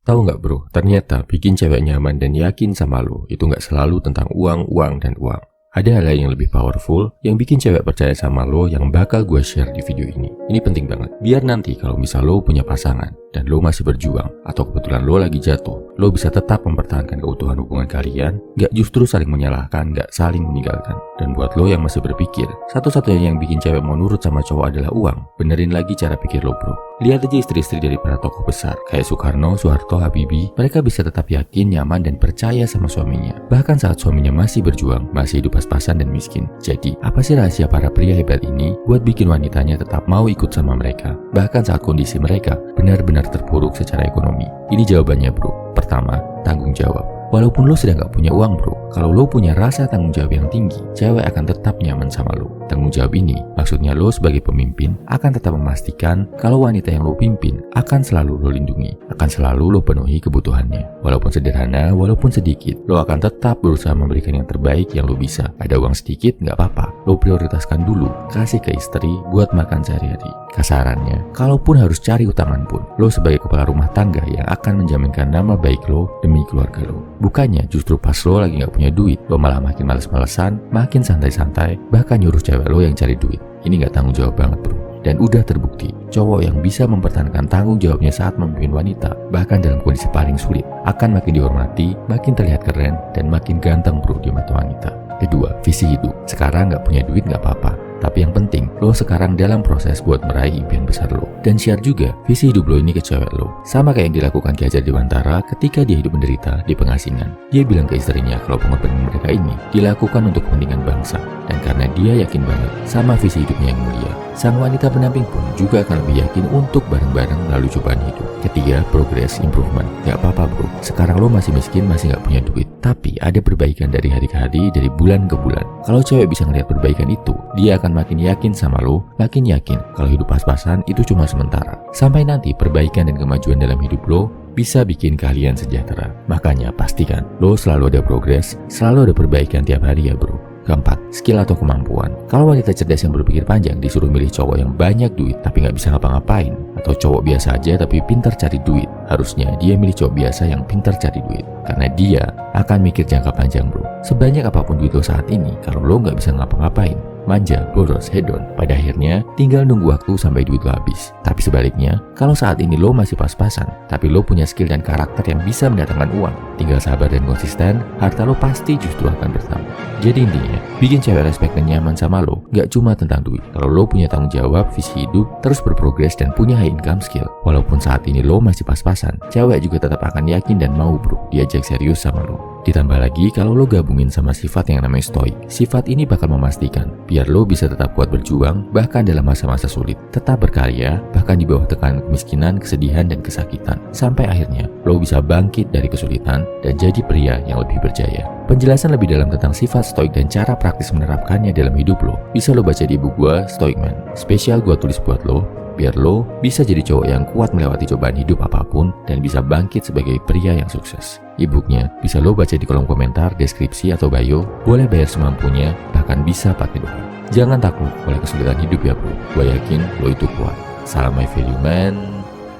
Tahu nggak bro, ternyata bikin cewek nyaman dan yakin sama lo itu nggak selalu tentang uang, uang, dan uang. Ada hal lain yang lebih powerful yang bikin cewek percaya sama lo yang bakal gue share di video ini. Ini penting banget, biar nanti kalau misal lo punya pasangan dan lo masih berjuang atau kebetulan lo lagi jatuh, lo bisa tetap mempertahankan keutuhan hubungan kalian, nggak justru saling menyalahkan, nggak saling meninggalkan. Dan buat lo yang masih berpikir, satu-satunya yang bikin cewek mau nurut sama cowok adalah uang, benerin lagi cara pikir lo bro. Lihat aja istri-istri dari para tokoh besar kayak Soekarno, Soeharto, Habibie. Mereka bisa tetap yakin, nyaman, dan percaya sama suaminya. Bahkan saat suaminya masih berjuang, masih hidup pas-pasan dan miskin. Jadi, apa sih rahasia para pria hebat ini buat bikin wanitanya tetap mau ikut sama mereka? Bahkan saat kondisi mereka benar-benar terpuruk secara ekonomi. Ini jawabannya bro. Pertama, tanggung jawab. Walaupun lo sedang gak punya uang bro, kalau lo punya rasa tanggung jawab yang tinggi, cewek akan tetap nyaman sama lo. Tanggung jawab ini, maksudnya lo sebagai pemimpin akan tetap memastikan kalau wanita yang lo pimpin akan selalu lo lindungi, akan selalu lo penuhi kebutuhannya. Walaupun sederhana, walaupun sedikit, lo akan tetap berusaha memberikan yang terbaik yang lo bisa. Ada uang sedikit, gak apa-apa, lo prioritaskan dulu, kasih ke istri buat makan sehari-hari. Kasarannya, kalaupun harus cari utangan pun, lo sebagai kepala rumah tangga yang akan menjaminkan nama baik lo demi keluarga lo. Bukannya justru pas lo lagi gak punya duit, lo malah makin males-malesan, makin santai-santai, bahkan nyuruh cewek lo yang cari duit. Ini gak tanggung jawab banget bro. Dan udah terbukti, cowok yang bisa mempertahankan tanggung jawabnya saat memimpin wanita, bahkan dalam kondisi paling sulit, akan makin dihormati, makin terlihat keren, dan makin ganteng bro di mata wanita. Kedua, visi hidup. Sekarang gak punya duit gak apa-apa, tapi yang penting, lo sekarang dalam proses buat meraih impian besar lo. Dan share juga visi hidup lo ini ke cewek lo. Sama kayak yang dilakukan Ki Hajar Dewantara ketika dia hidup menderita di pengasingan. Dia bilang ke istrinya kalau pengorbanan mereka ini dilakukan untuk kepentingan bangsa. Dan karena dia yakin banget sama visi hidupnya yang mulia, sang wanita pendamping pun juga akan lebih yakin untuk bareng-bareng melalui cobaan hidup. Ketiga, progress, improvement. Gak apa-apa bro, sekarang lo masih miskin, masih gak punya duit. Tapi ada perbaikan dari hari ke hari, dari bulan ke bulan. Kalau cewek bisa ngeliat perbaikan itu, dia akan makin yakin sama lo, makin yakin kalau hidup pas-pasan itu cuma sementara. Sampai nanti perbaikan dan kemajuan dalam hidup lo bisa bikin kalian sejahtera. Makanya pastikan lo selalu ada progres, selalu ada perbaikan tiap hari ya bro. Keempat, skill atau kemampuan. Kalau wanita cerdas yang berpikir panjang disuruh milih cowok yang banyak duit tapi nggak bisa ngapa-ngapain, atau cowok biasa aja tapi pintar cari duit, harusnya dia milih cowok biasa yang pintar cari duit. Karena dia akan mikir jangka panjang bro. Sebanyak apapun duit lo saat ini, kalau lo nggak bisa ngapa-ngapain, manja, boros, hedon, pada akhirnya tinggal nunggu waktu sampai duit lo habis. Tapi sebaliknya, kalau saat ini lo masih pas-pasan, tapi lo punya skill dan karakter yang bisa mendatangkan uang, tinggal sabar dan konsisten, harta lo pasti justru akan bertambah. Jadi intinya, bikin cewek respect dan nyaman sama lo gak cuma tentang duit. Kalau lo punya tanggung jawab, visi hidup, terus berprogres dan punya high income skill, walaupun saat ini lo masih pas-pasan, cewek juga tetap akan yakin dan mau bro diajak serius sama lo. Ditambah lagi kalau lo gabungin sama sifat yang namanya stoik. Sifat ini bakal memastikan biar lo bisa tetap kuat berjuang bahkan dalam masa-masa sulit, tetap berkarya bahkan di bawah tekanan kemiskinan, kesedihan, dan kesakitan, sampai akhirnya lo bisa bangkit dari kesulitan dan jadi pria yang lebih berjaya. Penjelasan lebih dalam tentang sifat stoik dan cara praktis menerapkannya dalam hidup lo bisa lo baca di buku gua Stoic Man. Spesial gua tulis buat lo biar lo bisa jadi cowok yang kuat melewati cobaan hidup apapun dan bisa bangkit sebagai pria yang sukses. E-booknya bisa lo baca di kolom komentar, deskripsi, atau bio. Boleh bayar semampunya, bahkan bisa pakai doa. Jangan takut oleh kesulitan hidup ya bro. Gue yakin lo itu kuat. Salam my value man.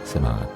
Semangat.